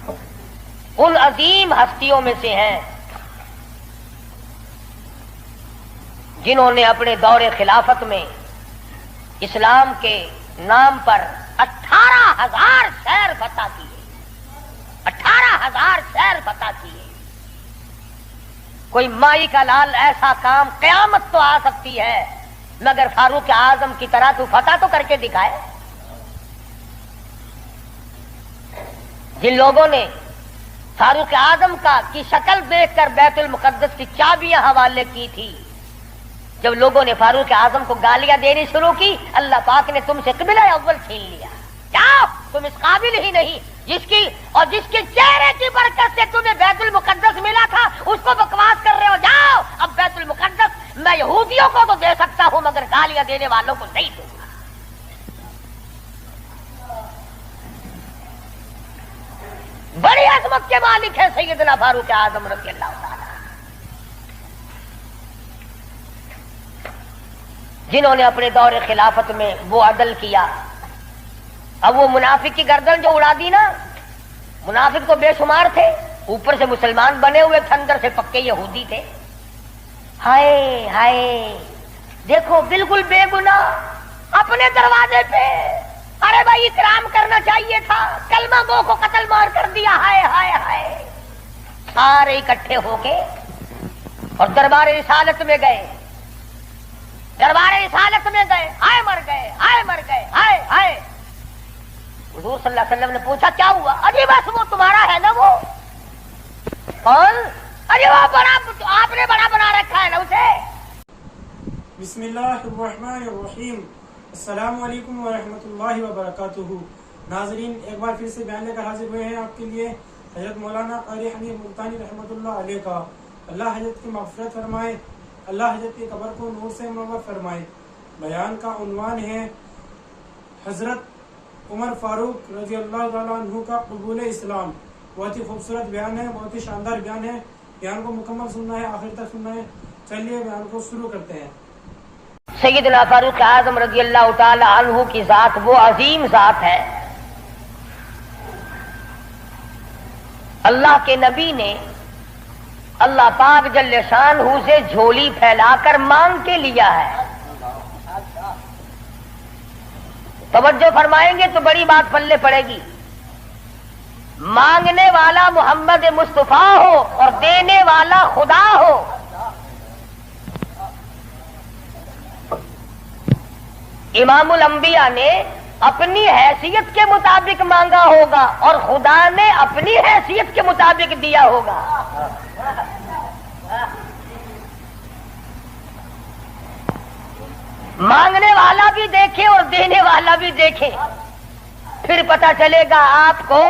ان عظیم ہستیوں میں سے ہیں جنہوں نے اپنے دور خلافت میں اسلام کے نام پر 18,000 شہر فتح کیے. 18,000 شہر فتح کیے. کوئی مائی کا لال ایسا کام قیامت تو آ سکتی ہے مگر فاروق اعظم کی طرح تو فتح تو کر کے دکھائے. جن لوگوں نے فاروق اعظم کی شکل دیکھ کر بیت المقدس کی چابیاں حوالے کی تھی، جب لوگوں نے فاروق اعظم کو گالیاں دینی شروع کی، اللہ پاک نے تم سے قبلہ اول چھین لیا. کیا تم اس قابل ہی نہیں جس کے چہرے کی برکت سے تمہیں بیت المقدس ملا تھا اس کو بکواس کر رہے ہو؟ جاؤ اب بیت المقدس میں یہودیوں کو تو دے سکتا ہوں مگر گالیاں دینے والوں کو نہیں دوں گا. بڑی عظمت کے مالک ہے سیدنا فاروق اعظم رضی اللہ تعالی، جنہوں نے اپنے دور خلافت میں وہ عدل کیا. اب وہ منافق کی گردن جو اڑا دی نا، منافق تو بے شمار تھے، اوپر سے مسلمان بنے ہوئے تھے، اندر سے پکے یہودی تھے. ہائے ہائے دیکھو بالکل بے گناہ اپنے دروازے پہ، ارے بھائی اکرام کرنا چاہیے تھا، کلمہ گو کو قتل مار کر دیا. ہائے ہائے ہائے. سارے اکٹھے ہو کے اور دربار رسالت میں گئے، دربار رسالت میں گئے. ہائے مر گئے، ہائے مر گئے، ہائے ہائے. حضور صلی اللہ علیہ وسلم نے پوچھا کیا ہوا؟ ارے بس وہ تمہارا ہے نا. وہ کون؟ ارے وہ بڑا، آپ نے بڑا بنا رکھا ہے نا اسے. بسم اللہ الرحمن الرحیم. السلام علیکم ورحمۃ اللہ وبرکاتہ. ناظرین ایک بار پھر سے بیان لے کر حاضر ہوئے ہیں آپ کے لیے حضرت مولانا قاری حنیف ملتانی رحمۃ اللہ علیہ کا. اللہ حضرت کی مغفرت فرمائے، اللہ حضرت کی قبر کو نور سے منور فرمائے. بیان کا عنوان ہے حضرت عمر فاروق رضی اللہ تعالیٰ عنہ کا قبول اسلام. بہت ہی خوبصورت بیان ہے، بہت ہی شاندار بیان ہے. بیان کو مکمل سننا ہے، آخر تک سننا ہے. چلیے بیان کو شروع کرتے ہیں. سیدنا فاروق اعظم رضی اللہ تعالی عنہ کی ذات وہ عظیم ذات ہے. اللہ کے نبی نے اللہ پاک جل شانہ سے جھولی پھیلا کر مانگ کے لیا ہے. توجہ فرمائیں گے تو بڑی بات پلے پڑے گی. مانگنے والا محمد مصطفیٰ ہو اور دینے والا خدا ہو. امام الانبیاء نے اپنی حیثیت کے مطابق مانگا ہوگا اور خدا نے اپنی حیثیت کے مطابق دیا ہوگا. مانگنے والا بھی دیکھے اور دینے والا بھی دیکھے، پھر پتہ چلے گا آپ کو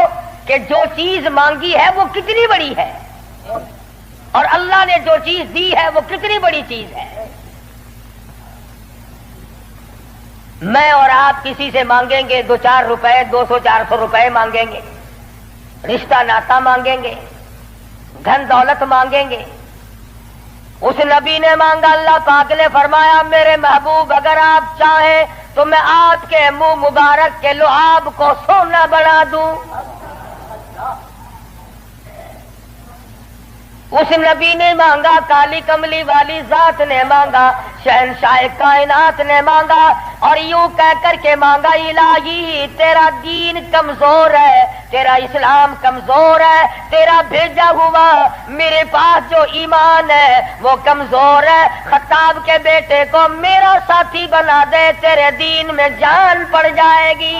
کہ جو چیز مانگی ہے وہ کتنی بڑی ہے اور اللہ نے جو چیز دی ہے وہ کتنی بڑی چیز ہے. میں اور آپ کسی سے مانگیں گے 2-4 روپے، 200-400 روپے مانگیں گے، رشتہ ناتا مانگیں گے، دھن دولت مانگیں گے. اس نبی نے مانگا، اللہ پاک نے فرمایا میرے محبوب اگر آپ چاہیں تو میں آپ کے منہ مبارک کے لعاب کو سونا بنا دوں. اس نبی نے مانگا، کالی کملی والی ذات نے مانگا، شہنشاہ کائنات نے مانگا اور یوں کہہ کر کے مانگا الہی تیرا دین کمزور ہے، تیرا اسلام کمزور ہے، تیرا بھیجا ہوا میرے پاس جو ایمان ہے وہ کمزور ہے. خطاب کے بیٹے کو میرا ساتھی بنا دے، تیرے دین میں جان پڑ جائے گی.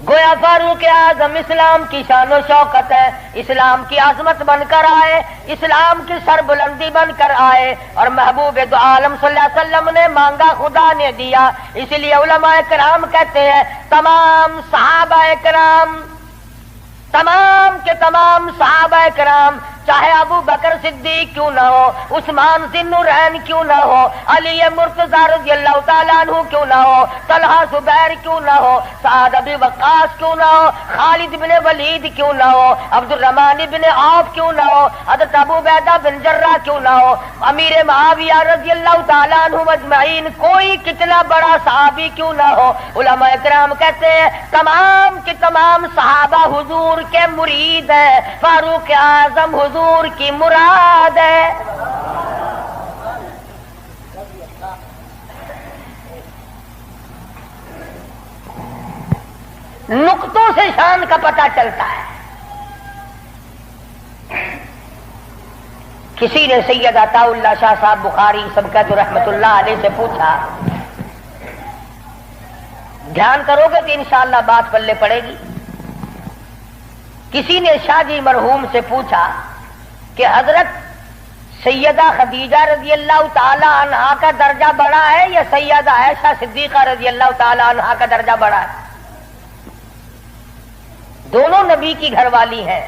گویا فاروق اعظم اسلام کی شان و شوکت ہے، اسلام کی عظمت بن کر آئے، اسلام کی سربلندی بن کر آئے اور محبوب دو عالم صلی اللہ علیہ وسلم نے مانگا، خدا نے دیا. اس لیے علماء کرام کہتے ہیں تمام صحابہ کرام، تمام کے تمام صحابہ کرام چاہے ابو بکر صدیق کیوں نہ ہو، عثمان ذی النورین کیوں نہ ہو، علی مرتضی رضی اللہ تعالیٰ عنہ کیوں نہ ہو، طلحہ زبیر کیوں نہ ہو، سعد ابن وقاص کیوں نہ ہو، خالد بن ولید کیوں نہ ہو، عبد الرحمن بن عوف کیوں نہ ہو، حضرت ابو عبیدہ بن جراح کیوں نہ ہو، امیر معاویہ رضی اللہ تعالیٰ عنہ اجمعین، کوئی کتنا بڑا صحابی کیوں نہ ہو، علماء کرام کہتے ہیں تمام کے تمام صحابہ حضور کے مرید ہیں، فاروق اعظم حضور کی مراد ہے۔ نقطوں سے شان کا پتہ چلتا ہے۔ کسی نے سید عطا اللہ شاہ صاحب بخاری سبقت رحمت اللہ علیہ سے پوچھا، دھیان کرو گے تو انشاءاللہ بات پلے پڑے گی۔ کسی نے شاہ جی مرحوم سے پوچھا کہ حضرت سیدہ خدیجہ رضی اللہ تعالی عنہا کا درجہ بڑا ہے یا سیدہ عائشہ صدیقہ رضی اللہ تعالی عنہا کا درجہ بڑا ہے؟ دونوں نبی کی گھر والی ہیں۔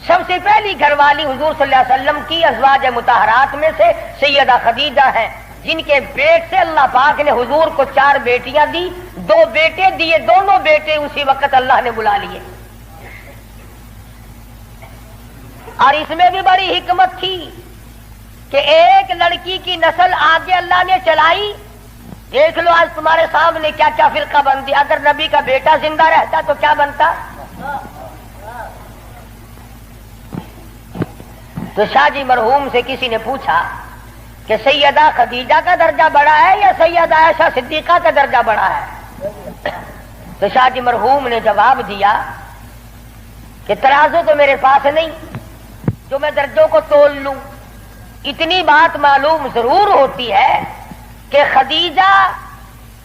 سب سے پہلی گھر والی حضور صلی اللہ علیہ وسلم کی ازواج مطہرات میں سے سیدہ خدیجہ ہیں، جن کے پیٹ سے اللہ پاک نے حضور کو 4 بیٹیاں دی، 2 بیٹے دیے، دونوں بیٹے اسی وقت اللہ نے بلا لیے۔ اور اس میں بھی بڑی حکمت تھی کہ ایک لڑکی کی نسل آگے اللہ نے چلائی۔ دیکھ لو آج تمہارے سامنے کیا کیا فرقہ بندی، اگر نبی کا بیٹا زندہ رہتا تو کیا بنتا؟ تو شاہ جی مرحوم سے کسی نے پوچھا کہ سیدہ خدیجہ کا درجہ بڑا ہے یا سیدہ عائشہ صدیقہ کا درجہ بڑا ہے؟ تو شاہ جی مرحوم نے جواب دیا کہ ترازو تو میرے پاس نہیں جو میں درجوں کو تول لوں، اتنی بات معلوم ضرور ہوتی ہے کہ خدیجہ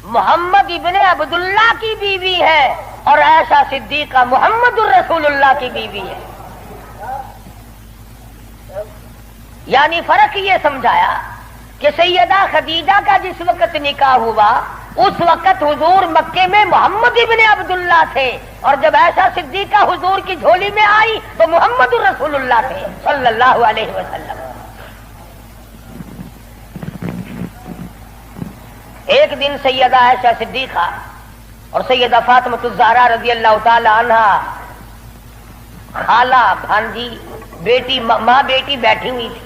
محمد ابن عبداللہ کی بیوی ہے اور عائشہ صدیقہ محمد الرسول اللہ کی بیوی ہے۔ یعنی فرق یہ سمجھایا کہ سیدہ خدیجہ کا جس وقت نکاح ہوا اس وقت حضور مکے میں محمد ابن عبداللہ تھے، اور جب عائشہ صدیقہ حضور کی جھولی میں آئی تو محمد الرسول اللہ تھے صلی اللہ علیہ وسلم۔ ایک دن سیدہ عائشہ صدیقہ اور سیدہ فاطمہ الزہرا رضی اللہ تعالی عنہا، خالہ بھانجی بیٹی ماں بیٹی بیٹھی ہوئی تھی۔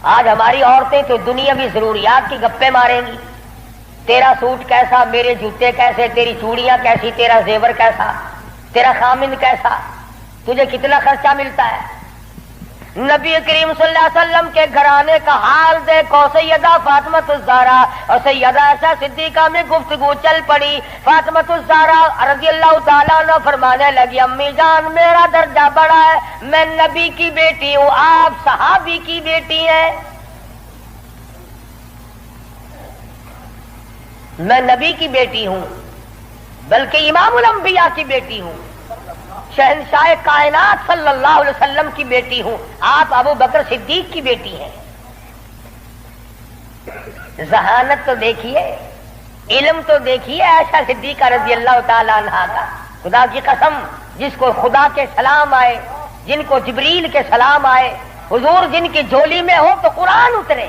آج ہماری عورتیں تو دنیاوی ضروریات کی گپیں ماریں گی، تیرا سوٹ کیسا، میرے جوتے کیسے، تیری چوڑیاں کیسی، تیرا زیور کیسا، تیرا خامن کیسا، تجھے کتنا خرچہ ملتا ہے۔ نبی کریم صلی اللہ علیہ وسلم کے گھرانے کا حال دیکھو، سیدہ فاطمہ الزہرا اور سیدہ عائشہ صدیقہ میں گفتگو چل پڑی۔ فاطمہ الزہرا رضی اللہ تعالیٰ عنہ فرمانے لگی، امی جان میرا درجہ بڑا ہے، میں نبی کی بیٹی ہوں، آپ صحابی کی بیٹی ہیں۔ میں نبی کی بیٹی ہوں بلکہ امام الانبیاء کی بیٹی ہوں، شہنشاہ کائنات صلی اللہ علیہ وسلم کی بیٹی ہوں، آپ ابو بکر صدیق کی بیٹی ہیں۔ ذہانت تو دیکھیے، علم تو دیکھیے عائشہ صدیقہ رضی اللہ تعالی عنہا کا۔ خدا کی قسم، جس کو خدا کے سلام آئے، جن کو جبریل کے سلام آئے، حضور جن کی جھولی میں ہو تو قرآن اترے۔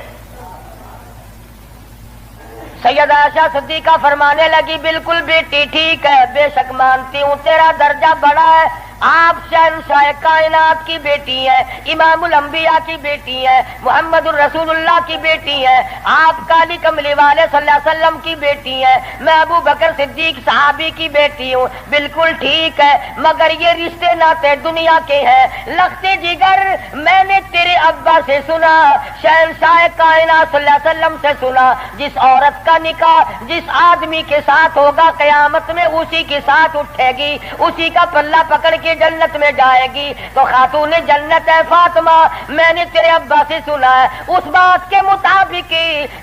سیدہ عائشہ صدیقہ فرمانے لگی، بالکل بیٹی ٹھیک ہے، بے شک مانتی ہوں تیرا درجہ بڑا ہے، آپ شہنشاہ کائنات کی بیٹی ہیں، امام الانبیاء کی بیٹی ہیں، محمد الرسول اللہ کی بیٹی ہیں، آپ کالی کملی والے صلی اللہ علیہ وسلم کی بیٹی ہیں، میں ابو بکر صدیق صحابی کی بیٹی ہوں، بالکل ٹھیک ہے، مگر یہ رشتے ناتے دنیا کے ہیں، لختے جگر میں نے تیرے ابا سے سنا، شہنشاہ کائنات صلی اللہ علیہ وسلم سے سنا، جس عورت کا نکاح جس آدمی کے ساتھ ہوگا قیامت میں اسی کے ساتھ اٹھے گی، اسی کا پلہ پکڑ کے جنت میں جائے گی، تو خاتون جنت ہے فاطمہ۔ میں نے تیرے ابا سے سنا ہے اس بات کے مطابق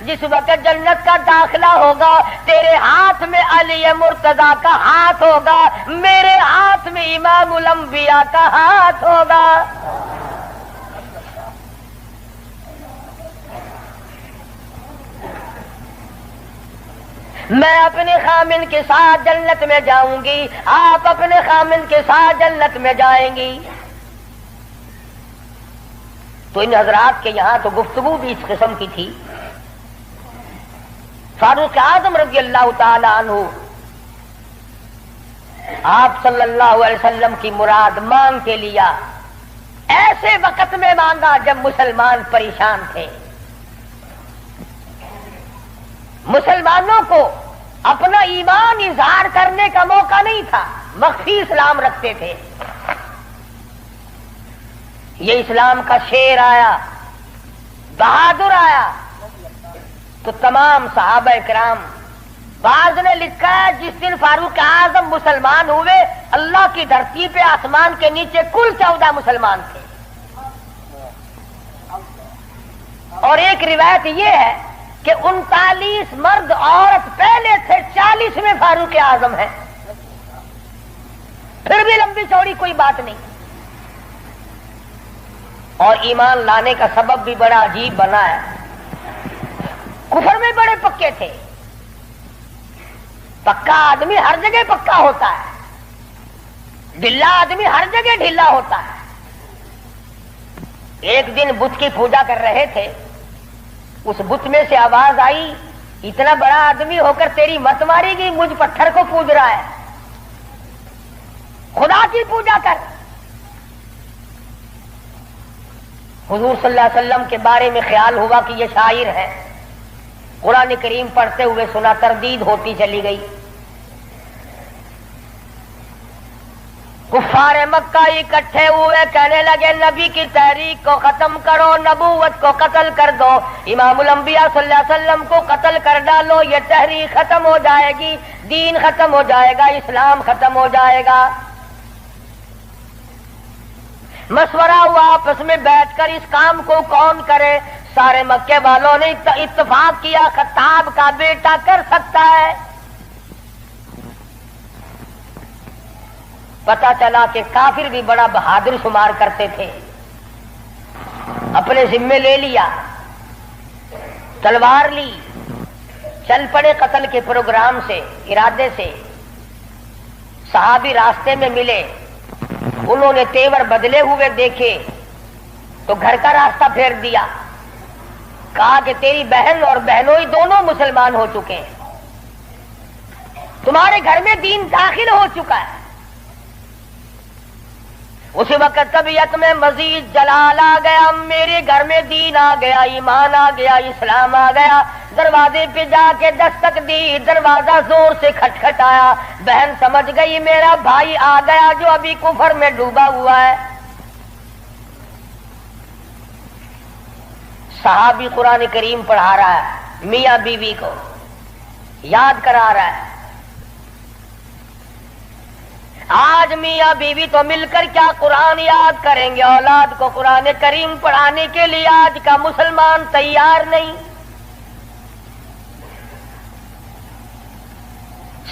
جس وقت جنت کا داخلہ ہوگا تیرے ہاتھ میں علی مرتضی کا ہاتھ ہوگا، میرے ہاتھ میں امام الانبیاء کا ہاتھ ہوگا۔ میں اپنے خامن کے ساتھ جنت میں جاؤں گی، آپ اپنے خامن کے ساتھ جنت میں جائیں گی۔ تو ان حضرات کے یہاں تو گفتگو بھی اس قسم کی تھی۔ فاروق اعظم رضی اللہ تعالی عنہ آپ صلی اللہ علیہ وسلم کی مراد مانگ کے لیا، ایسے وقت میں مانگا جب مسلمان پریشان تھے۔ مسلمانوں کو اپنا ایمان اظہار کرنے کا موقع نہیں تھا، مخفی اسلام رکھتے تھے۔ یہ اسلام کا شیر آیا، بہادر آیا تو تمام صحابہ کرام، بعض نے لکھا ہے جس دن فاروق اعظم مسلمان ہوئے اللہ کی دھرتی پہ آسمان کے نیچے کل 14 مسلمان تھے، اور ایک روایت یہ ہے کہ 39 مرد عورت پہلے تھے، 40ویں فاروق اعظم ہیں۔ پھر بھی لمبی چوڑی کوئی بات نہیں، اور ایمان لانے کا سبب بھی بڑا عجیب بنا ہے۔ کفر میں بڑے پکے تھے، پکا آدمی ہر جگہ پکا ہوتا ہے، ڈھلا آدمی ہر جگہ ڈھلا ہوتا ہے۔ ایک دن بت کی پوجا کر رہے تھے، اس بت میں سے آواز آئی، اتنا بڑا آدمی ہو کر تیری مت ماری گی، مجھ پتھر کو پوج رہا ہے، خدا کی پوجا کر۔ حضور صلی اللہ علیہ وسلم کے بارے میں خیال ہوا کہ یہ شاعر ہے، قرآن کریم پڑھتے ہوئے سنا، تردید ہوتی چلی گئی۔ کفار مکہ اکٹھے ہوئے، کہنے لگے نبی کی تحریک کو ختم کرو، نبوت کو قتل کر دو، امام الانبیاء صلی اللہ علیہ وسلم کو قتل کر ڈالو، یہ تحریک ختم ہو جائے گی، دین ختم ہو جائے گا، اسلام ختم ہو جائے گا۔ مشورہ ہوا آپس میں بیٹھ کر اس کام کو کون کرے۔ سارے مکے والوں نے اتفاق کیا خطاب کا بیٹا کر سکتا ہے۔ پتا چلا کہ کافر بھی بڑا بہادر شمار کرتے تھے، اپنے ذمے لے لیا، تلوار لی، چل پڑے قتل کے پروگرام سے، ارادے سے۔ صحابی راستے میں ملے، انہوں نے تیور بدلے ہوئے دیکھے تو گھر کا راستہ پھیر دیا، کہا کہ تیری بہن اور بہنوئی دونوں مسلمان ہو چکے ہیں، تمہارے گھر میں دین داخل ہو چکا ہے۔ اسی وقت طبیعت میں مزید جلال آ گیا، میرے گھر میں دین آ گیا، ایمان آ گیا، اسلام آ گیا۔ دروازے پہ جا کے دستک دی، دروازہ زور سے کھٹکھٹایا، بہن سمجھ گئی میرا بھائی آ گیا جو ابھی کفر میں ڈوبا ہوا ہے۔ صحابی قرآن کریم پڑھا رہا ہے، میاں بیوی کو یاد کرا رہا ہے۔ آج میاں بیوی تو مل کر کیا قرآن یاد کریں گے، اولاد کو قرآن کریم پڑھانے کے لیے آج کا مسلمان تیار نہیں۔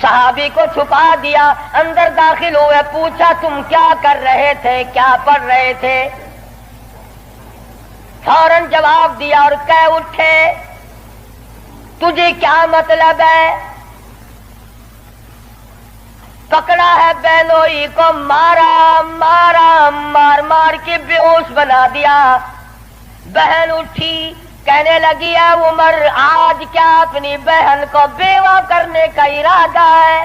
صحابی کو چھپا دیا، اندر داخل ہوئے، پوچھا تم کیا کر رہے تھے، کیا پڑھ رہے تھے؟ فوراً جواب دیا اور کہہ اٹھے تجھے کیا مطلب ہے؟ پکڑا ہے بہنوئی کو، مارا مار مار کے بے ہوش بنا دیا۔ بہن اٹھی، کہنے لگی ہے عمر آج کیا اپنی بہن کو بیوہ کرنے کا ارادہ ہے؟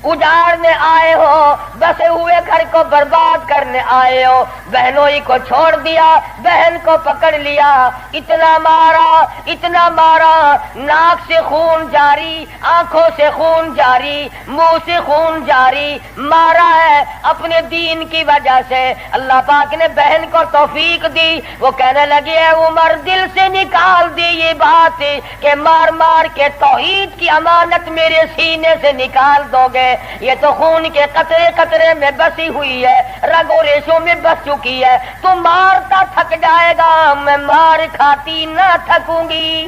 اجاڑنے آئے ہو، بسے ہوئے گھر کو برباد کرنے آئے ہو۔ بہنوئی کو چھوڑ دیا، بہن کو پکڑ لیا، اتنا مارا، ناک سے خون جاری، آنکھوں سے خون جاری، منہ سے خون جاری، مارا ہے اپنے دین کی وجہ سے۔ اللہ پاک نے بہن کو توفیق دی، وہ کہنے لگی ہے عمر دل سے نکال دی یہ بات کہ مار مار کے توحید کی امانت میرے سینے سے نکال دو گے، یہ تو خون کے قطرے قطرے میں بسی ہوئی ہے، رگ و ریشوں میں بس چکی ہے، تو مارتا تھک جائے گا، میں مار کھاتی نہ تھکوں گی۔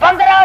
15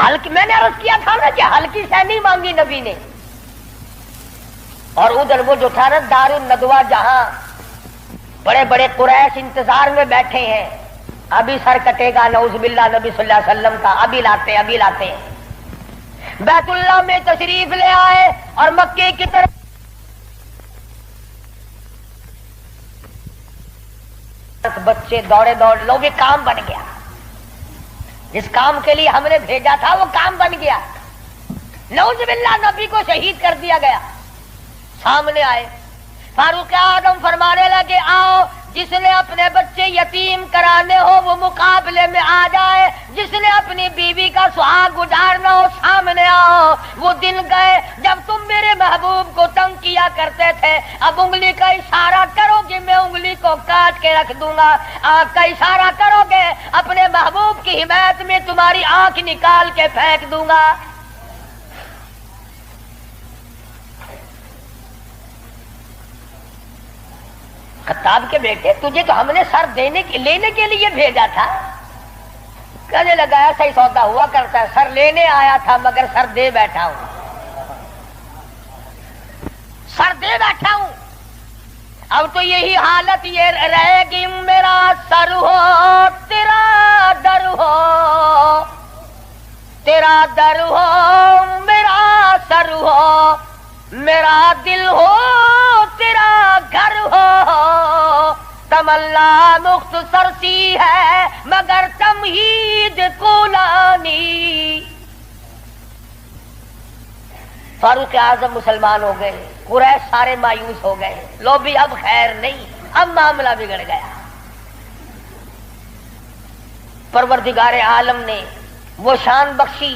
ہلکی، میں نے عرض کیا تھا نا کہ ہلکی سے نہیں مانگی نبی نے. اور ادھر وہ جو تھا نا دار الندوہ، جہاں بڑے بڑے قریش انتظار میں بیٹھے ہیں، ابھی سر کٹے گا نعوذ باللہ نبی صلی اللہ علیہ وسلم کا، ابھی لاتے ہیں. بیت اللہ میں تشریف لے آئے اور مکے کی طرف بچے دوڑے لو، بھی کام بن گیا. جس کام کے لیے ہم نے بھیجا تھا وہ کام بن گیا. نعوذ باللہ نبی کو شہید کر دیا گیا. سامنے آئے فاروق اعظم فرمانے لگے آؤ، جس نے اپنے بچے یتیم کرانے ہو وہ مقابلے میں آ جائے، جس نے اپنی بیوی کا سہاگ گزارنا ہو سامنے آؤ. وہ دن گئے جب تم میرے محبوب کو تنگ کیا کرتے تھے. اب انگلی کا اشارہ کرو گے میں انگلی کو کاٹ کے رکھ دوں گا. آنکھ کا اشارہ کرو گے اپنے محبوب کی حمایت میں تمہاری آنکھ نکال کے پھینک دوں گا. خطاب کے بیٹے تجھے تو ہم نے سر لینے کے لیے بھیجا تھا. کہنے لگا ایسا ہی سودا ہوا کرتا ہے، سر لینے آیا تھا مگر سر دے بیٹھا ہوں. اب تو یہی حالت یہ رہے گی، میرا سر ہو تیرا در ہو، تیرا در ہو میرا سر ہو، میرا دل ہو تیرا گھر ہو. تمنا مختصر سی ہے مگر تمہید کولانی. فاروق اعظم مسلمان ہو گئے، قریش سارے مایوس ہو گئے. لو بھی اب خیر نہیں، اب معاملہ بگڑ گیا. پروردگار عالم نے وہ شان بخشی.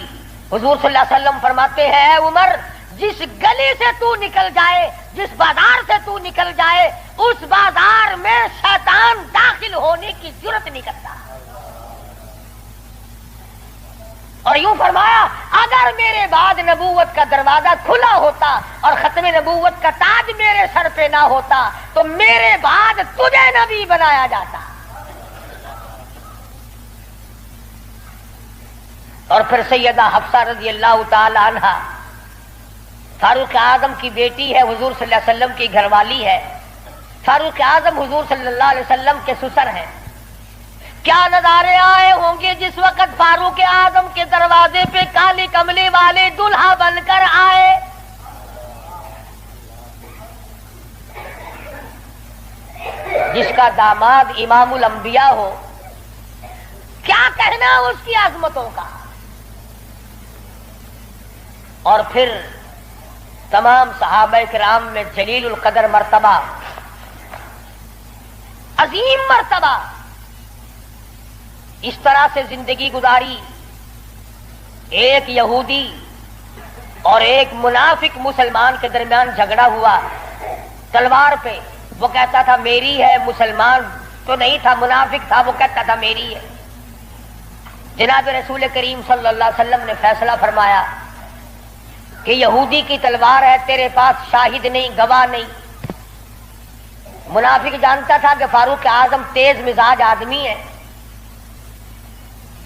حضور صلی اللہ علیہ وسلم فرماتے ہیں اے عمر، جس گلی سے تو نکل جائے، جس بازار سے تو نکل جائے، اس بازار میں شیطان داخل ہونے کی جرت نہیں کرتا. اور یوں فرمایا اگر میرے بعد نبوت کا دروازہ کھلا ہوتا اور ختم نبوت کا تاج میرے سر پہ نہ ہوتا تو میرے بعد تجھے نبی بنایا جاتا. اور پھر سیدہ حفصہ رضی اللہ تعالی عنہا فاروق اعظم کی بیٹی ہے، حضور صلی اللہ علیہ وسلم کی گھر والی ہے. فاروق اعظم حضور صلی اللہ علیہ وسلم کے سسر ہیں. کیا نظارے آئے ہوں گے جس وقت فاروق اعظم کے دروازے پہ کالی کملی والے دلہا بن کر آئے. جس کا داماد امام الانبیاء ہو، کیا کہنا اس کی عظمتوں کا. اور پھر تمام صحابہ کرام میں جلیل القدر مرتبہ، عظیم مرتبہ، اس طرح سے زندگی گزاری. ایک یہودی اور ایک منافق مسلمان کے درمیان جھگڑا ہوا تلوار پہ. وہ کہتا تھا میری ہے، مسلمان تو نہیں تھا، منافق تھا، وہ کہتا تھا میری ہے. جناب رسول کریم صلی اللہ علیہ وسلم نے فیصلہ فرمایا کہ یہودی کی تلوار ہے، تیرے پاس شاہد نہیں، گواہ نہیں. منافق جانتا تھا کہ فاروق اعظم تیز مزاج آدمی ہے.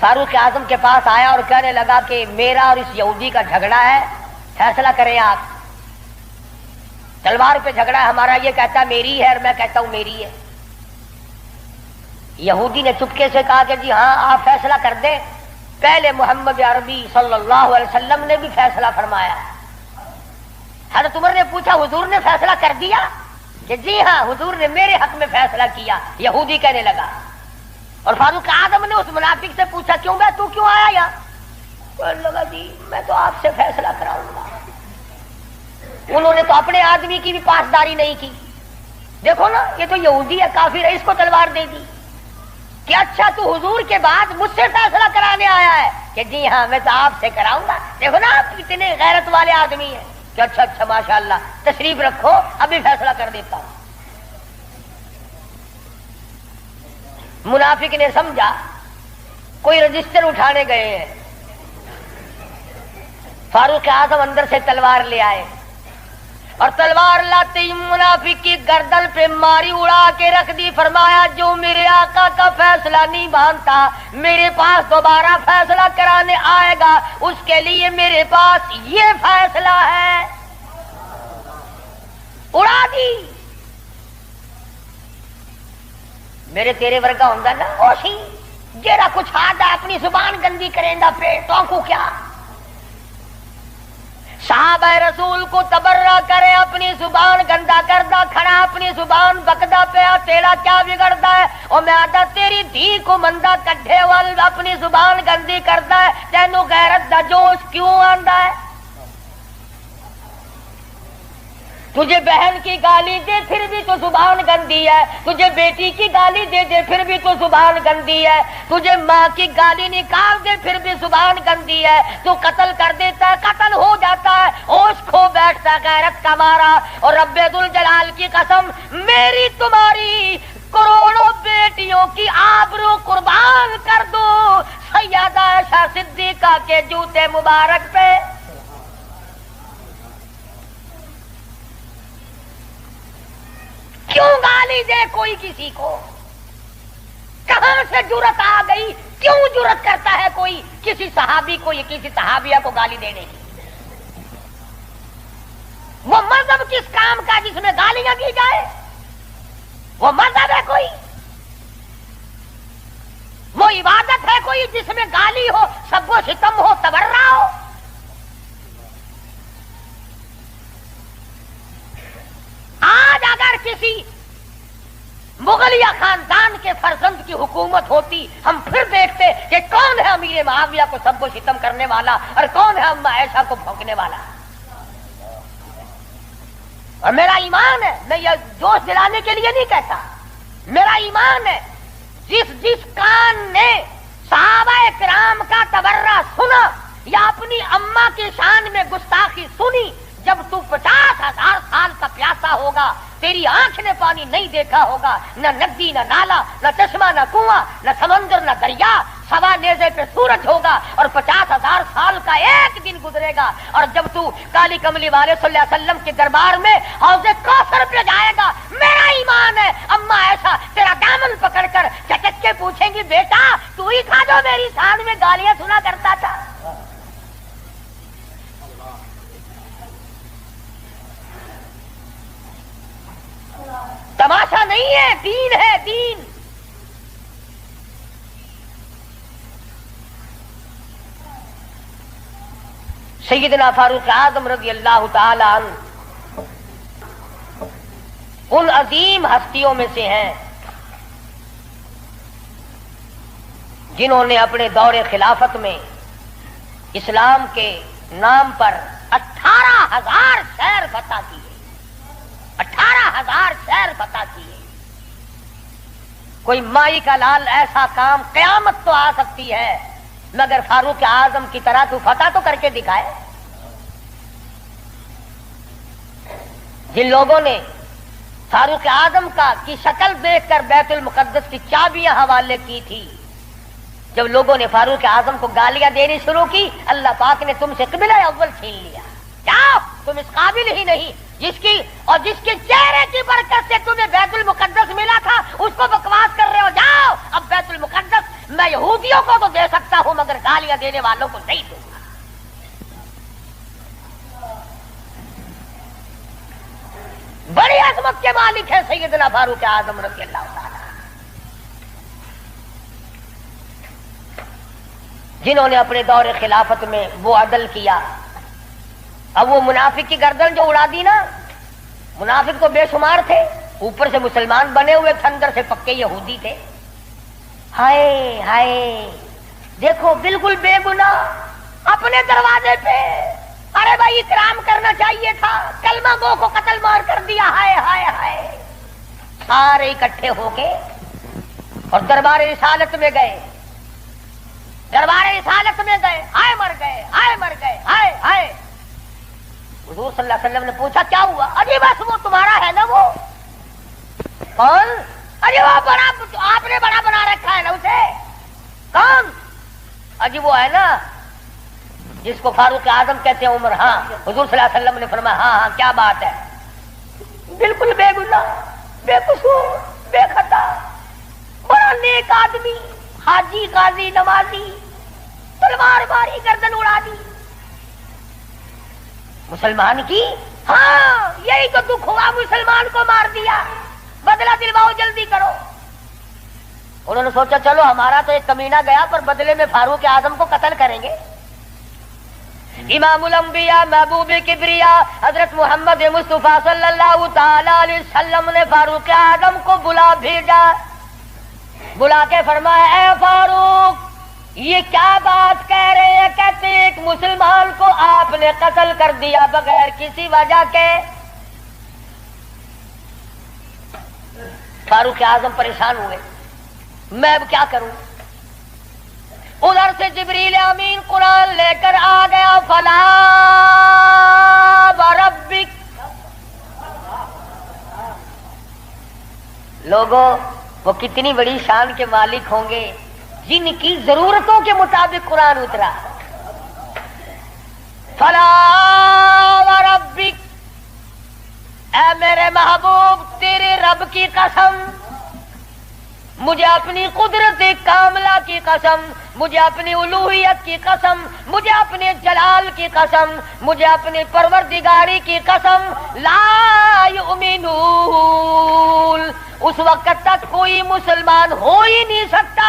فاروق اعظم کے پاس آیا اور کہنے لگا کہ میرا اور اس یہودی کا جھگڑا ہے، فیصلہ کریں آپ. تلوار پہ جھگڑا ہے ہمارا، یہ کہتا میری ہے اور میں کہتا ہوں میری ہے. یہودی نے چپکے سے کہا کہ جی ہاں آپ فیصلہ کر دیں. پہلے محمد عربی صلی اللہ علیہ وسلم نے بھی فیصلہ فرمایا. حضرت عمر نے پوچھا حضور نے فیصلہ کر دیا؟ کہ جی ہاں حضور نے میرے حق میں فیصلہ کیا. یہودی کہنے لگا. اور فاروق اعظم نے اس منافق سے پوچھا کیوں بھائی تو کیوں آیا یہاں؟ کہنے لگا جی میں تو آپ سے فیصلہ کراؤں گا. انہوں نے تو اپنے آدمی کی بھی پاسداری نہیں کی. دیکھو نا یہ تو یہودی ہے، کافر ہے، اس کو تلوار دے دی. کہ اچھا تو حضور کے بعد مجھ سے فیصلہ کرانے آیا ہے؟ کہ جی ہاں میں تو آپ سے کراؤں گا. دیکھو نا آپ اتنے غیرت والے آدمی ہیں. کہ اچھا اچھا ماشاءاللہ تشریف رکھو ابھی فیصلہ کر دیتا ہوں. منافق نے سمجھا کوئی رجسٹر اٹھانے گئے ہیں. فاروق اعظم اندر سے تلوار لے آئے اور تلوار لاتے ہی منافق کی گردن پہ ماری اڑا کے رکھ دی. فرمایا جو میرے آقا کا فیصلہ نہیں مانتا میرے پاس دوبارہ فیصلہ کرانے آئے گا اس کے لیے میرے پاس یہ فیصلہ ہے. اڑا دی. میرے تیرے ورگا ہوندا نا اوشی جیڑا کچھ آدھا اپنی زبان گندی کریندا پہ تو کو کیا. صحابہ رسول کو تبرہ کرے اپنی زبان گندا کردا کھڑا اپنی زبان بکدا پیا تیرا کیا بگڑتا ہے. اور میں آدھا تیری دھی کو مندہ کڈھے وال اپنی زبان گندی کردا ہے تینوں غیرت دا جوش کیوں آندا ہے. تجھے بہن کی گالی دے پھر بھی تو زبان گندی ہے. تجھے بیٹی کی گالی دے دے پھر بھی تو زبان گندی ہے. تجھے ماں کی گالی نکال دے پھر بھی زبان گندی ہے. تو قتل کر دیتا ہے قتل ہو جاتا ہے ہوش کھو بیٹھتا ہے غیرت کا مارا. اور رب ذوالجلال کی قسم میری تمہاری کروڑوں بیٹیوں کی آبرو قربان کر دو سیدہ عائشہ صدیقہ کے جوتے مبارک پہ. کیوں گالی دے کوئی کسی کو؟ کہاں سے جرت آ گئی؟ کیوں جرت کرتا ہے کوئی کسی صحابی کو یا کسی صحابیہ کو گالی دینے کی؟ وہ مذہب کس کام کا جس میں گالیاں دی جائے؟ وہ مذہب ہے کوئی؟ وہ عبادت ہے کوئی جس میں گالی ہو سب و ستم ہو تبرہ ہو؟ آج اگر کسی مغلیہ خاندان کے فرزند کی حکومت ہوتی ہم پھر دیکھتے کہ کون ہے امیر معاویہ کو سب و ستم کرنے والا اور کون ہے اما عائشہ کو بھونکنے والا. اور میرا ایمان ہے میں یہ جوش دلانے کے لیے نہیں کہتا میرا ایمان ہے جس کان نے صحابہ کرام کا تبرہ سنا یا اپنی اماں کی شان میں گستاخی سنی جب تو 50,000 سال کا پیاسا ہوگا تیری آنکھ نے پانی نہیں دیکھا ہوگا نہ ندی نہ نالا نہ چشمہ نہ کنواں نہ سمندر نہ دریا سوا نیزے پہ سورج ہوگا اور 50,000 سال کا ایک دن گزرے گا. اور جب تو کالی کملی والے صلی اللہ علیہ وسلم کے دربار میں حوض کوثر پہ جائے گا میرا ایمان ہے اما ایسا تیرا دامن پکڑ کر چٹک کے پوچھیں گی بیٹا تو ہی تھا جو میری شان میں گالیاں سنا کرتا تھا. تماشا نہیں ہے دین ہے دین. سیدنا فاروق اعظم رضی اللہ تعالی عنہ ان عظیم ہستیوں میں سے ہیں جنہوں نے اپنے دور خلافت میں اسلام کے نام پر 18,000 شہر فتح کیے. 18,000 شہر فتح کیے. کوئی مائی کا لال ایسا کام قیامت تو آ سکتی ہے مگر فاروق اعظم کی طرح تو فتح تو کر کے دکھائے. جن لوگوں نے فاروق اعظم کی شکل دیکھ کر بیت المقدس کی چابیاں حوالے کی تھی جب لوگوں نے فاروق اعظم کو گالیاں دینی شروع کی اللہ پاک نے تم سے قبلہ اول چھین لیا. کیا تم اس قابل ہی نہیں جس کے چہرے کی برکت سے تمہیں بیت المقدس ملا تھا اس کو بکواس کر رہے ہو. جاؤ اب بیت المقدس میں یہودیوں کو تو دے سکتا ہوں مگر گالیاں دینے والوں کو نہیں دوں گا. بڑی عظمت کے مالک ہے سیدنا فاروق اعظم رضی اللہ تعالی جنہوں نے اپنے دور خلافت میں وہ عدل کیا. اب وہ منافق کی گردن جو اڑا دی نا منافق تو بے شمار تھے اوپر سے مسلمان بنے ہوئے تھے اندر سے پکے یہودی تھے. ہائے ہائے دیکھو بالکل بے گناہ اپنے دروازے پہ ارے بھائی اکرام کرنا چاہیے تھا کلمہ گو کو قتل مار کر دیا. ہائے ہائے ہائے سارے اکٹھے ہو کے اور دربار رسالت میں گئے. دربار رسالت میں گئے ہائے مر گئے ہائے مر گئے ہائے ہائے. حضور صلی اللہ علیہ وسلم نے پوچھا کیا ہوا؟ ارے بس وہ تمہارا ہے نا وہ کون؟ ارے وہ بڑا آپ نے بڑا بنا رکھا ہے نا اسے. کون؟ اجی وہ ہے نا جس کو فاروق اعظم کہتے ہیں عمر. ہاں حضور صلی اللہ علیہ وسلم نے فرمایا ہاں ہاں کیا بات ہے. بالکل بے گناہ، بے قصور، بے خطا، بڑا نیک آدمی، حاجی، قاضی، نمازی، تلوار ماری گردن اڑا دی مسلمان کی۔ ہاں یہی تو دکھ ہوا، مسلمان کو مار دیا، بدلہ دلواؤ جلدی کرو۔ انہوں نے سوچا چلو ہمارا تو ایک کمینہ گیا، پر بدلے میں فاروق اعظم کو قتل کریں گے۔ امام الانبیاء، محبوب کبریا حضرت محمد مصطفیٰ صلی اللہ تعالی علیہ وسلم نے فاروق اعظم کو بلا بھیجا، بلا کے فرمایا اے فاروق یہ کیا بات کہہ رہے ہیں؟ کہتے ایک مسلمان کو آپ نے قتل کر دیا بغیر کسی وجہ کے۔ فاروق اعظم پریشان ہوئے، میں اب کیا کروں؟ ادھر سے جبریل امین قرآن لے کر آ گیا، فلا وربک۔ لوگوں وہ کتنی بڑی شان کے مالک ہوں گے جن کی ضرورتوں کے مطابق قرآن اترا۔ فلا وربک، اے میرے محبوب تیرے رب کی قسم، مجھے اپنی قدرت کاملہ کی قسم، مجھے اپنی الوہیت کی قسم، مجھے اپنے جلال کی قسم، مجھے اپنی پروردگاری کی قسم، لا یؤمنون، اس وقت تک کوئی مسلمان ہو ہی نہیں سکتا،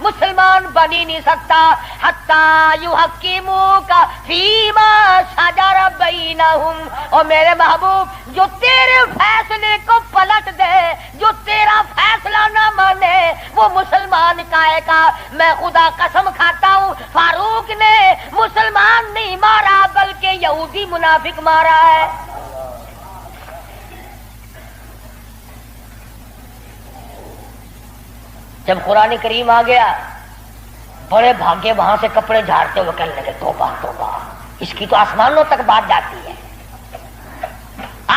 مسلمان بن ہی نہیں سکتا، حتی یحکموک فیما شجر بینہم، اور میرے محبوب جو تیرے فیصلے کو پلٹ دے، جو تیرا فیصلہ نہ مانے وہ مسلمان کائے کا۔ میں خدا قسم کھاتا ہوں فاروق نے مسلمان نہیں مارا بلکہ یہودی منافق مارا ہے۔ جب قرآن کریم آ گیا بڑے بھاگے وہاں سے کپڑے جھاڑتے ہوئے کہنے لگے توبہ توبہ، اس کی تو آسمانوں تک بات جاتی ہے،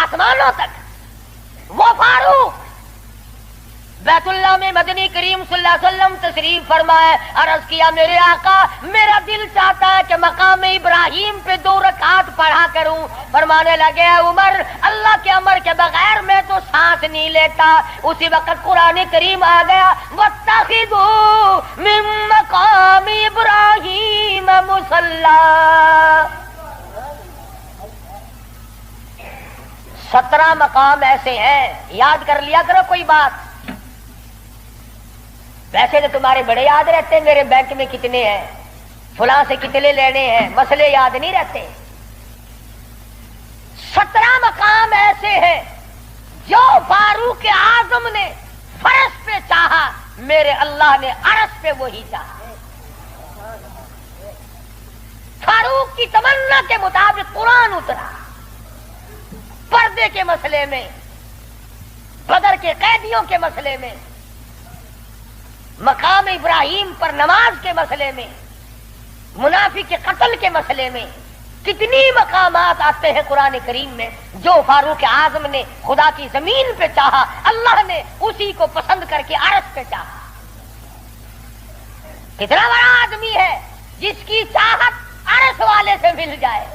آسمانوں تک۔ وہ فاروق بیت اللہ میں مدنی کریم صلی اللہ علیہ وسلم تشریف فرمائے، عرض کیا میرے آقا میرا دل چاہتا ہے کہ مقام ابراہیم پہ 2 رکعت پڑھا کروں۔ فرمانے لگے عمر اللہ کے امر کے بغیر میں تو سانس نہیں لیتا۔ اسی وقت قرآن کریم آ گیا واتخذوا من مقام ابراہیم مصلی، 17 مقام ایسے ہیں، یاد کر لیا کرو کوئی بات۔ ویسے تو تمہارے بڑے یاد رہتے ہیں میرے بینک میں کتنے ہیں، فلاں سے کتنے لینے ہیں، مسئلے یاد نہیں رہتے۔ 17 مقام ایسے ہیں جو فاروق اعظم نے فرش پہ چاہا، میرے اللہ نے عرش پہ وہی چاہا۔ فاروق کی تمنا کے مطابق قرآن اترا، پردے کے مسئلے میں، بدر کے قیدیوں کے مسئلے میں، مقام ابراہیم پر نماز کے مسئلے میں، منافق کے قتل کے مسئلے میں، کتنی مقامات آتے ہیں قرآن کریم میں جو فاروق اعظم نے خدا کی زمین پہ چاہا، اللہ نے اسی کو پسند کر کے عرش پہ چاہا۔ کتنا بڑا آدمی ہے جس کی چاہت عرش والے سے مل جائے،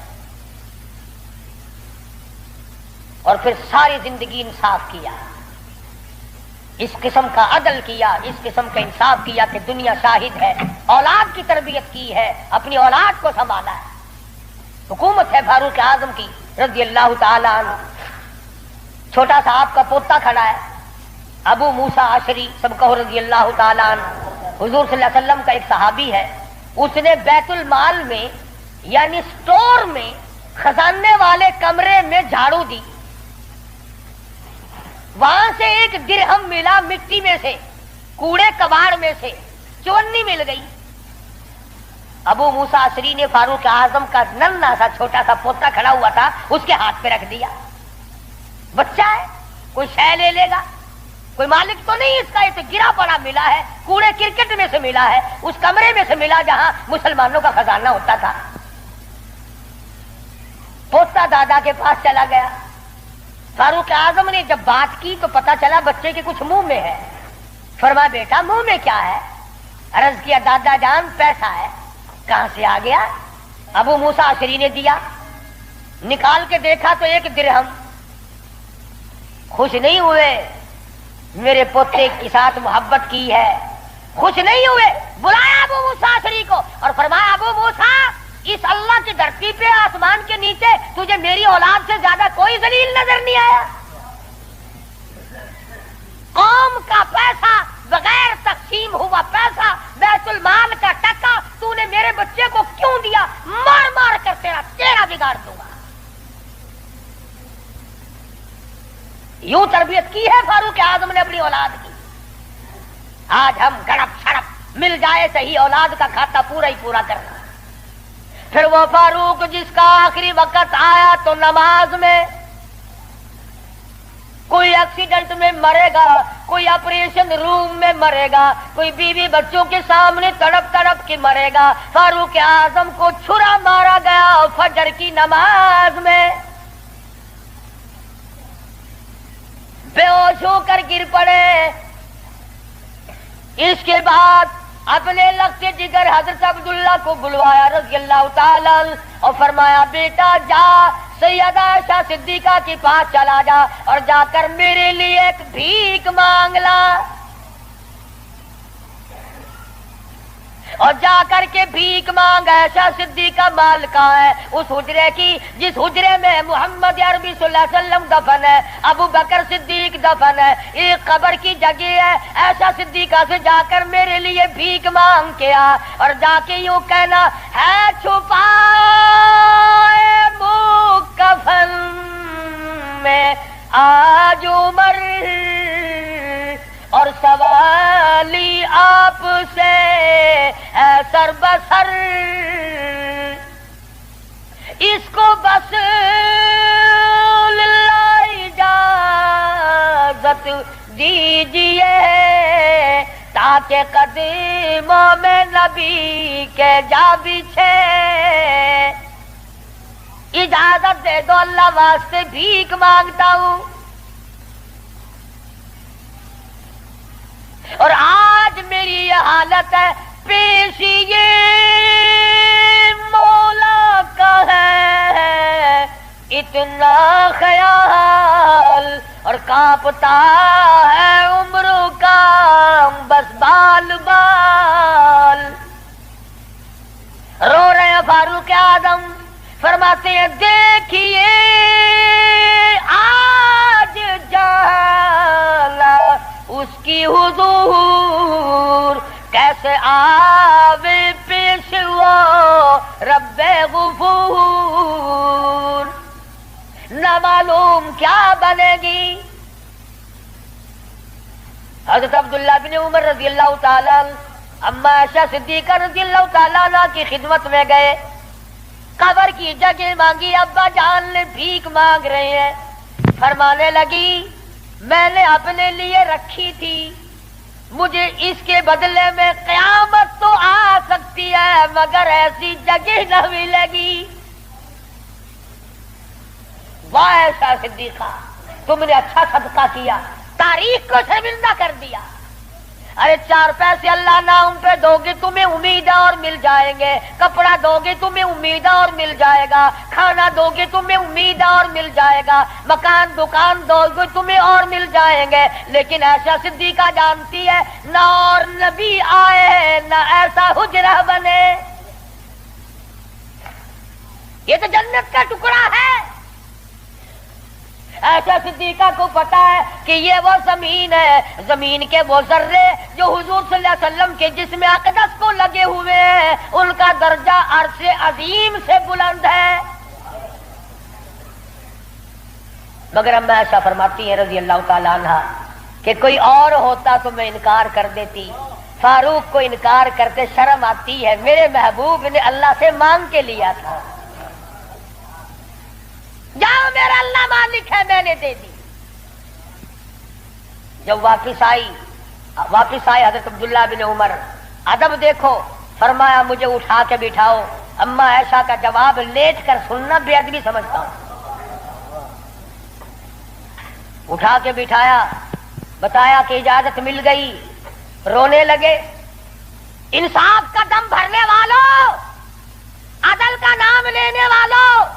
اور پھر ساری زندگی انصاف کیا، اس قسم کا عدل کیا، اس قسم کا انصاف کیا کہ دنیا شاہد ہے، اولاد کی تربیت کی ہے، اپنی اولاد کو سنبھالا ہے۔ حکومت ہے فاروق اعظم کی رضی اللہ تعالی عنہ۔ چھوٹا سا آپ کا پوتا کھڑا ہے ابو موسیٰ عشری سب کہو رضی اللہ تعالی عنہ، حضور صلی اللہ علیہ وسلم کا ایک صحابی ہے، اس نے بیت المال میں یعنی سٹور میں خزانے والے کمرے میں جھاڑو دی، وہاں سے ایک درہم ملا مٹی میں سے، کوڑے کباڑ میں سے چونی مل گئی۔ ابو موسیٰ عشری نے فاروق اعظم کا ننھا سا چھوٹا سا پوتا کھڑا ہوا تھا اس کے ہاتھ پہ رکھ دیا، بچہ ہے کوئی شے لے لے گا، کوئی مالک تو نہیں اس کا، یہ تو گرا پڑا ملا ہے، کوڑے کرکٹ میں سے ملا ہے، اس کمرے میں سے ملا جہاں مسلمانوں کا خزانہ ہوتا تھا۔ پوتا دادا کے پاس چلا گیا، فاروق اعظم نے جب بات کی تو پتا چلا بچے کے کچھ منہ میں ہے۔ فرمایا بیٹا منہ میں کیا ہے؟ عرض کیا دادا جان پیسہ ہے۔ کہاں سے آ گیا؟ ابو موسیٰ عشری نے دیا، نکال کے دیکھا تو 1 درہم۔ خوش نہیں ہوئے میرے پوتے کے ساتھ محبت کی ہے، خوش نہیں ہوئے، بلایا ابو موسیٰ اشعری کو اور فرمایا ابو موسیٰ اس اللہ کی دھرتی پہ آسمان کے نیچے تجھے میری اولاد سے زیادہ کوئی ذلیل نظر نہیں آیا؟ قوم کا پیسہ بغیر تقسیم ہوا پیسہ، بیت المال کا ٹکا تو نے میرے بچے کو کیوں دیا؟ مار مار کر تیرا بگاڑ دوں گا۔ یوں تربیت کی ہے فاروق اعظم نے اپنی اولاد کی۔ آج ہم گڑپ شڑپ مل جائے صحیح اولاد کا کھاتا پورا ہی پورا کرنا۔ پھر وہ فاروق جس کا آخری وقت آیا تو نماز میں کوئی ایکسیڈنٹ میں مرے گا، کوئی آپریشن روم میں مرے گا، کوئی بیوی بچوں کے سامنے تڑپ تڑپ کے مرے گا۔ فاروق اعظم کو چھرا مارا گیا فجر کی نماز میں، بے ہوش ہو کر گر پڑے۔ اس کے بعد اپنے لخت جگر حضرت عبداللہ کو بلوایا رضی اللہ تعالی اور فرمایا بیٹا جا سیدہ عائشہ صدیقہ کے پاس چلا جا اور جا کر میرے لیے ایک بھیک مانگ لا، اور جا کر کے بھیک مانگ۔ عائشہ صدیقہ مال کا ہے اس حجرے کی جس حجرے میں محمد عربی صلی اللہ علیہ وسلم دفن ہے، ابو بکر صدیق دفن ہے، ایک قبر کی جگہ ہے۔ عائشہ صدیقہ سے جا کر میرے لیے بھیک مانگ کے آ، اور جا کے یوں کہنا ہے چھپائے کفن میں آج عمر، اور سوالی آپ سے ہے سر بسر، اس کو بس للہ اجازت دیجیے تاکہ قدموں میں نبی کے جا بچھے، اجازت دے دو اللہ واسطے بھیک مانگتا ہوں۔ اور آج میری یہ حالت ہے، پیش یہ مولا کا ہے اتنا خیال، اور کانپتا ہے عمروں کا بس بال بال۔ رو رہے ہیں فاروق اعظم، فرماتے ہیں دیکھیے آج جالا اس کی حضور کیسے آوے پیش وہ رب غفور، نہ معلوم کیا بنے گی۔ حضرت عبداللہ بن عمر رضی اللہ تعالیٰ اما عائشہ صدیقہ رضی اللہ تعالیٰ عنہ کی خدمت میں گئے، قبر کی جگہ مانگی، ابا جان نے بھیک مانگ رہے ہیں، فرمانے لگی میں نے اپنے لیے رکھی تھی، مجھے اس کے بدلے میں قیامت تو آ سکتی ہے مگر ایسی جگہ نہ ملے گی۔ واہ عائشہ صدیقہ تم نے اچھا صدقہ کیا، تاریخ کو شرمندہ کر دیا۔ ارے 4 پیسے اللہ نام پہ دو گے تمہیں امید اور مل جائیں گے، کپڑا دو گے تمہیں امید اور مل جائے گا، کھانا دو گے تمہیں امید اور مل جائے گا، مکان دکان دو گے تمہیں اور مل جائیں گے، لیکن عائشہ صدیقہ جانتی ہے نہ اور نبی آئے نہ ایسا حجرہ بنے، یہ تو جنت کا ٹکڑا ہے۔ عائشہ صدیقہ کو پتا ہے کہ یہ وہ زمین ہے، زمین کے وہ ذرے جو حضور صلی اللہ علیہ وسلم کے جسم اقدس کو لگے ہوئے ہیں، ان کا درجہ عرش عظیم سے بلند ہے۔ مگر اما عائشہ فرماتی ہے رضی اللہ تعالی عنہ کہ کوئی اور ہوتا تو میں انکار کر دیتی، فاروق کو انکار کرتے شرم آتی ہے، میرے محبوب نے اللہ سے مانگ کے لیا تھا، جاؤ میرا اللہ مالک ہے میں نے دے دی۔ جب واپس آئے حضرت عبداللہ بن عمر، ادب دیکھو، فرمایا مجھے اٹھا کے بٹھاؤ۔ اما عائشہ کا جواب لیٹ کر سننا بے ادبی سمجھتا ہوں۔ اٹھا کے بٹھایا، بتایا کہ اجازت مل گئی، رونے لگے۔ انصاف کا دم بھرنے والوں، عدل کا نام لینے والوں،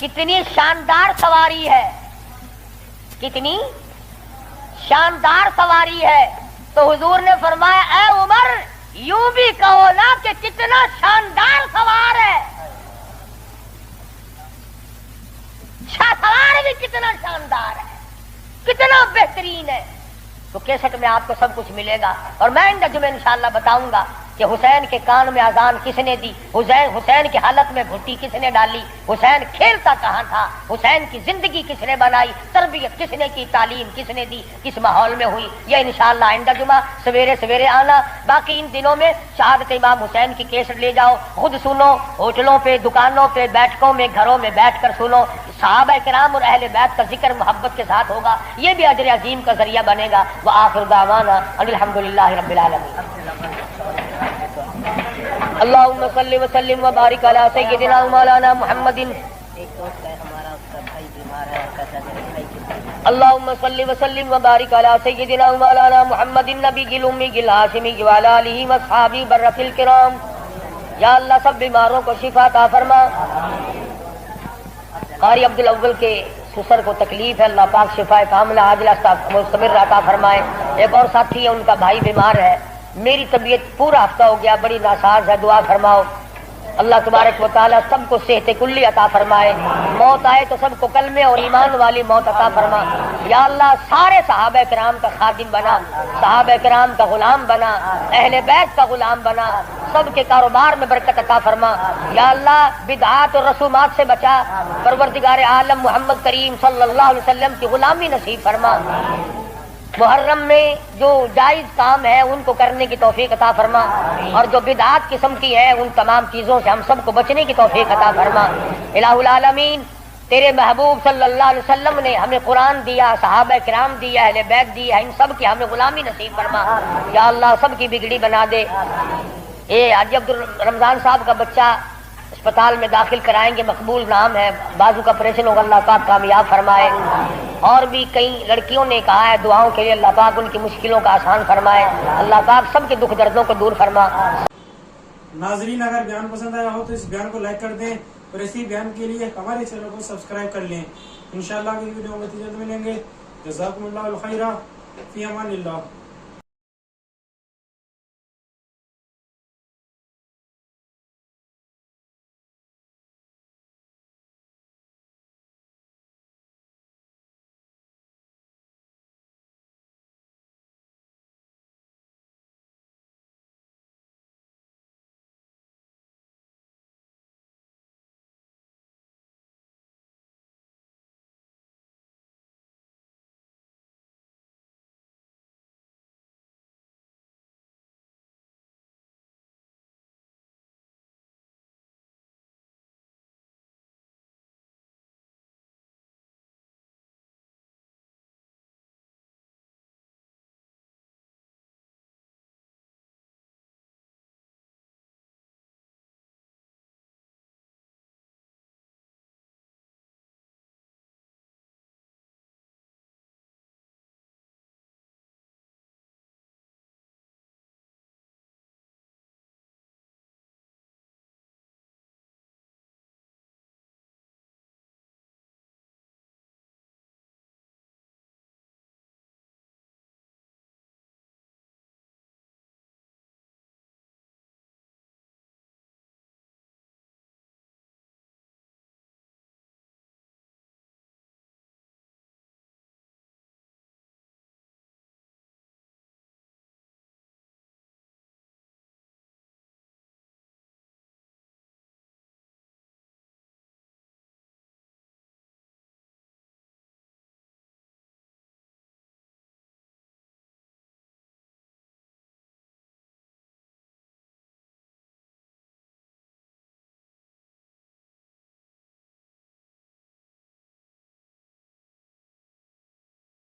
کتنی شاندار سواری ہے، کتنی شاندار سواری ہے. تو حضور نے فرمایا اے عمر یوں بھی کہو نا کہ کتنا شاندار سوار ہے. سوار بھی کتنا شاندار ہے، کتنا بہترین ہے. تو کیسٹ میں آپ کو سب کچھ ملے گا. اور میں ان جمعے انشاءاللہ بتاؤں گا کہ حسین کے کان میں اذان کس نے دی، حسین کی حالت میں گھٹی کس نے ڈالی، حسین کھیلتا کہاں تھا، حسین کی زندگی کس نے بنائی، تربیت کس نے کی، تعلیم کس نے دی، کس ماحول میں ہوئی. یہ انشاءاللہ آئندہ جمعہ سویرے سویرے آنا. باقی ان دنوں میں شہادت امام حسین کی کیسٹ لے جاؤ، خود سنو، ہوٹلوں پہ، دکانوں پہ، بیٹھکوں میں، گھروں میں بیٹھ کر سنو. صحابہ کرام اور اہل بیت کا ذکر محبت کے ساتھ ہوگا، یہ بھی اجر عظیم کا ذریعہ بنے گا. وآخر دعوانا الحمدللہ رب العالمین. اللہم صلی وسلم وبارک علی سیدنا مولانا محمد. اللہم صلی وسلم وبارک علی سیدنا مولانا محمد النبی الامی الہاشمی وعلی آلہ واصحابہ برۃ الکرام. یا اللہ سب بیماروں کو شفا عطا فرما. قاری عبدالاول کے سسر کو تکلیف ہے، اللہ پاک شفا کاملہ عاجلہ مستمر عطا فرمائے. ایک اور ساتھی ہے، ان کا بھائی بیمار ہے. میری طبیعت پورا ہفتہ ہو گیا بڑی ناساز ہے، دعا فرماؤ. اللہ تبارک و تعالیٰ سب کو صحت کلی عطا فرمائے. موت آئے تو سب کو کلمے اور ایمان والی موت عطا فرما. یا اللہ سارے صحابہ کرام کا خادم بنا، صحابہ کرام کا غلام بنا، اہل بیت کا غلام بنا. سب کے کاروبار میں برکت عطا فرما. یا اللہ بدعات اور رسومات سے بچا. پروردگار عالم محمد کریم صلی اللہ علیہ وسلم کی غلامی نصیب فرما. محرم میں جو جائز کام ہے ان کو کرنے کی توفیق عطا فرما، اور جو بدعات قسم کی ہے ان تمام چیزوں سے ہم سب کو بچنے کی توفیق عطا فرما. الہ العالمین تیرے محبوب صلی اللہ علیہ وسلم نے ہمیں قرآن دیا، صحابہ کرام دیا، اہل بیت دیا، ان سب کی ہمیں غلامی نصیب فرما. یا اللہ سب کی بگڑی بنا دے. یہ حاجی عبد الرمضان صاحب کا بچہ اسپتال میں داخل کرائیں گے، مقبول نام ہے، بازو کا آپریشن ہوگا، اللہ پاک کامیاب فرمائے. اور بھی کئی لڑکیوں نے کہا ہے دعاؤں کے لیے، اللہ پاک ان کی مشکلوں کا آسان فرمائے. اللہ پاک سب کے دکھ دردوں کو دور فرما. ناظرین اگر بیان پسند آیا ہو تو اس بیان کو لائک کر دیں، اور اسی بیان کے لیے ہمارے چینل کو سبسکرائب کر لیں. انشاءاللہ اگلی ویڈیو میں جلد ملیں گے. جزاکم اللہ الخیر، فی امان اللہ.